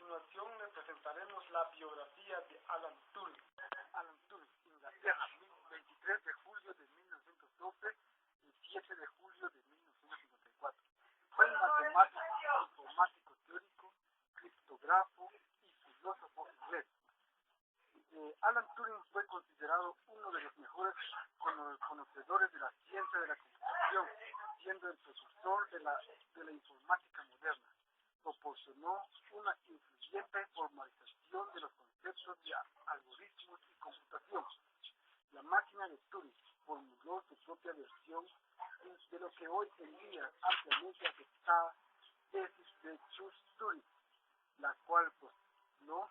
continuación le presentaremos la biografía de Alan Turing. Alan Turing, Inglaterra, 23 de julio de 1912 y 7 de julio de 1954. Fue un matemático, informático teórico, criptógrafo y filósofo inglés. Alan Turing fue considerado uno de los mejores conocedores de la ciencia de la computación, siendo el precursor de la informática moderna. Proporcionó una influyente formalización de los conceptos de algoritmos y computación. La máquina de Turing formuló su propia versión de lo que hoy en día ampliamente aceptada tesis de Turing, la cual postuló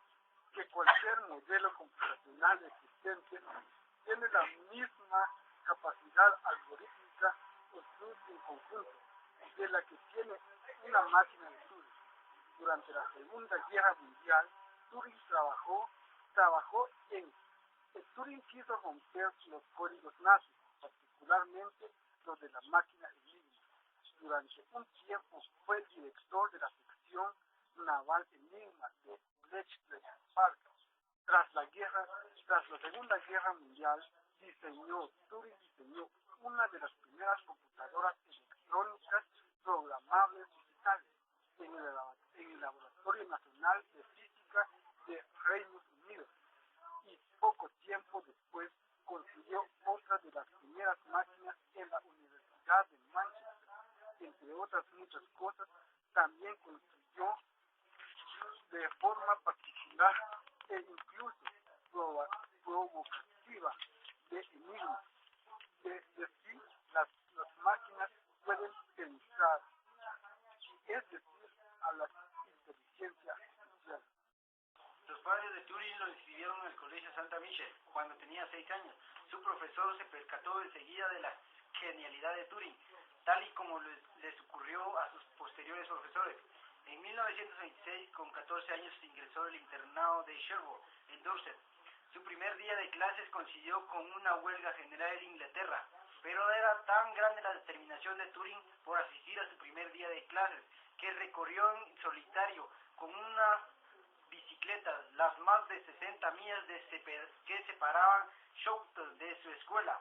que cualquier modelo computacional existente tiene la misma capacidad algorítmica o flujo en conjunto de la que tiene una máquina de Turing. Durante la Segunda Guerra Mundial, Turing Turing quiso romper los códigos nazis, particularmente los de la máquina Enigma. Durante un tiempo fue el director de la sección naval Enigma de Bletchley Park. Tras la Segunda Guerra Mundial, Turing diseñó una de las primeras computadoras electrónicas programables digitales en el Laboratorio Nacional de Física de Reino Unido, y poco tiempo después construyó otra de las primeras máquinas en la Universidad de Manchester. Entre otras muchas cosas, también construyó de forma particular e incluso provocativa de Enigma. De sí, las máquinas pueden pensar, es decir, a la inteligencia artificial. Los padres de Turing lo inscribieron en el Colegio Santa Michelle cuando tenía 6 años. Su profesor se percató enseguida de la genialidad de Turing, tal y como les ocurrió a sus posteriores profesores. En 1926, con 14 años, ingresó al internado de Sherborne, en Dorset. Su primer día de clases coincidió con una huelga general en Inglaterra, pero era tan grande la determinación de Turing por asistir a su primer día de clases que recorrió en solitario con una bicicleta las más de 60 millas que separaban Shoughton de su escuela,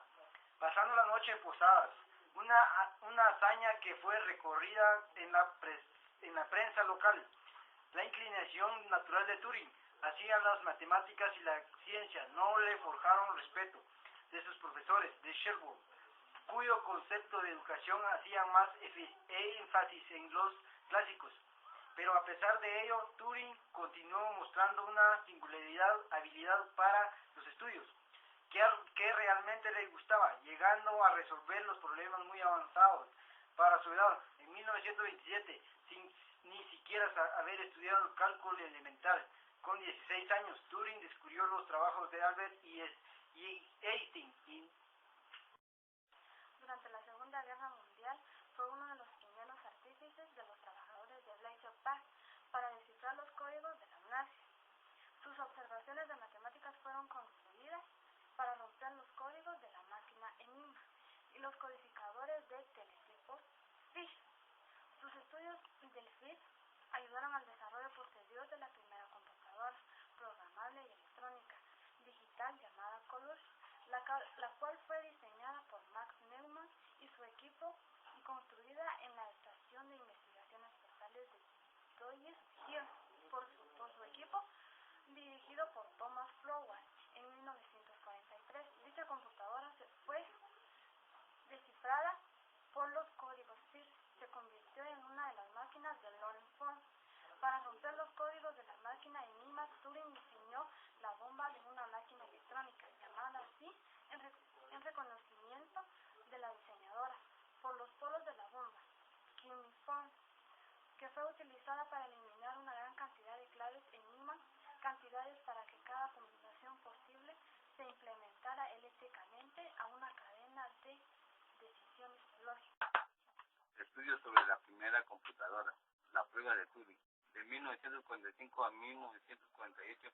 pasando la noche en posadas, una hazaña que fue recorrida en la prensa local. La inclinación natural de Turing hacia las matemáticas y la ciencia no le forjaron respeto de sus profesores de Sherborne, cuyo concepto de educación hacía más énfasis en los clásicos. Pero a pesar de ello, Turing continuó mostrando una singular habilidad para los estudios, que realmente le gustaba, llegando a resolver los problemas muy avanzados para su edad. En 1927, sin ni siquiera haber estudiado el cálculo elemental, con 16 años, Turing descubrió los trabajos de Albert y Einstein. Durante la Segunda Guerra Mundial, fue uno de los primeros artífices de los trabajadores de Bletchley para descifrar los códigos de los nazis. Sus observaciones de matemáticas fueron construidas para romper los códigos de la máquina Enigma y los codificadores de teletipos Fish. Sus estudios del Fish ayudaron al desarrollo posterior de la primera computadora programable y electrónica digital llamada Colossus, la cual fue diseñada por Max Neumann y su equipo y construida en la Estación de Investigaciones Especiales de Doyes Hill por su equipo, dirigido por Thomas Flowell en 1943. Dicha computadora fue descifrada por los códigos FISH. Se convirtió en una de las máquinas de Lawrence Ford. Para romper los códigos de la máquina Enigma, Turing diseñó la bomba de una máquina electrónica, llamada así en reconocimiento de la diseñadora, por los polos de la bomba, cuneiforme, que fue utilizada para eliminar una gran cantidad de claves Enigma, cantidades para que cada combinación posible se implementara eléctricamente a una cadena de decisiones lógicas. Estudios sobre la primera computadora, la prueba de Turing. De 1945 a 1948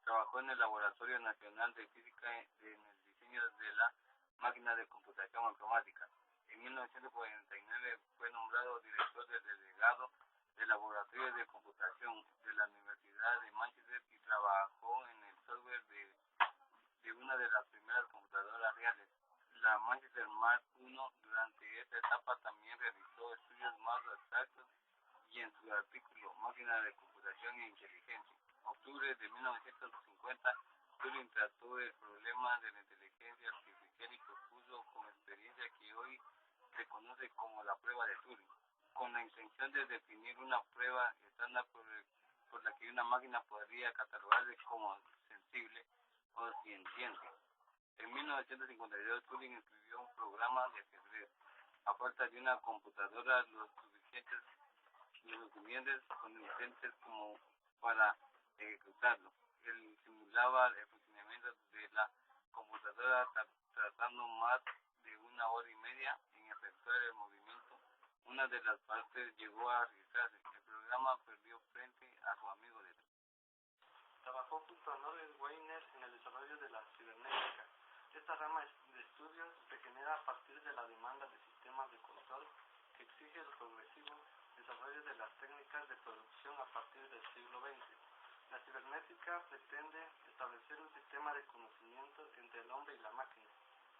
trabajó en el Laboratorio Nacional de Física en el diseño de la máquina de computación automática. En 1949 fue nombrado director del delegado del Laboratorio de Computación de la Universidad de Manchester y trabajó en el software de una de las primeras computadoras reales, la Manchester Mark I. Durante esta etapa también realizó estudios más abstractos y en su artículo Máquinas de Computación e Inteligencia, octubre de 1950, Turing trató el problema de la inteligencia artificial y propuso con experiencia que hoy se conoce como la prueba de Turing, con la intención de definir una prueba estándar por la que una máquina podría catalogarse como sensible o sintiente. En 1952, Turing escribió un programa de ajedrez. A falta de una computadora lo suficientes consistentes como para ejecutarlo. Él simulaba el funcionamiento de la computadora tratando más de una hora y media en efectuar el movimiento. Una de las partes llegó a registrarse. El programa perdió frente a su amigo de Trabajó junto a Norbert Wiener en el desarrollo de la cibernética. Esta rama de estudios se genera a partir de la demanda de sistemas de control que exige el progresivo desarrollo de las técnicas de producción a partir del siglo XX. La cibernética pretende establecer un sistema de conocimiento entre el hombre y la máquina,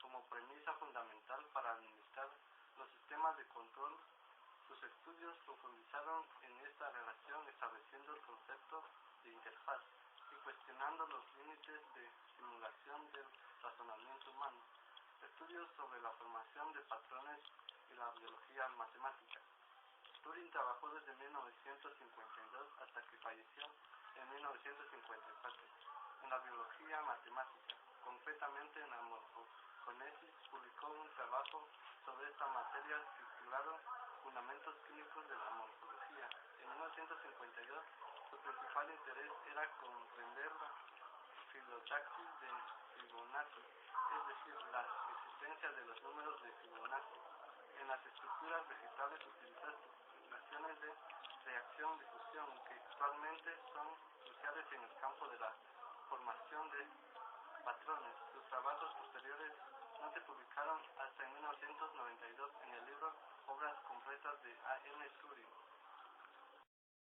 como premisa fundamental para administrar los sistemas de control. Sus estudios profundizaron en esta relación estableciendo el concepto de interfaz y cuestionando los límites de simulación del razonamiento humano. Estudios sobre la formación de patrones y la biología matemática. Turing trabajó desde 1952 hasta que falleció en 1954 en la biología matemática, concretamente en la morfogenesis. Publicó un trabajo sobre esta materia titulado Fundamentos Químicos de la Morfología. En 1952 su principal interés era comprender la filotaxis de Fibonacci, es decir, la existencia de los números de Fibonacci. En las estructuras vegetales utilizó ecuaciones de reacción-difusión que actualmente son cruciales en el campo de la formación de patrones. Sus trabajos posteriores no se publicaron hasta en 1992 en el libro Obras completas de A. M. Turing.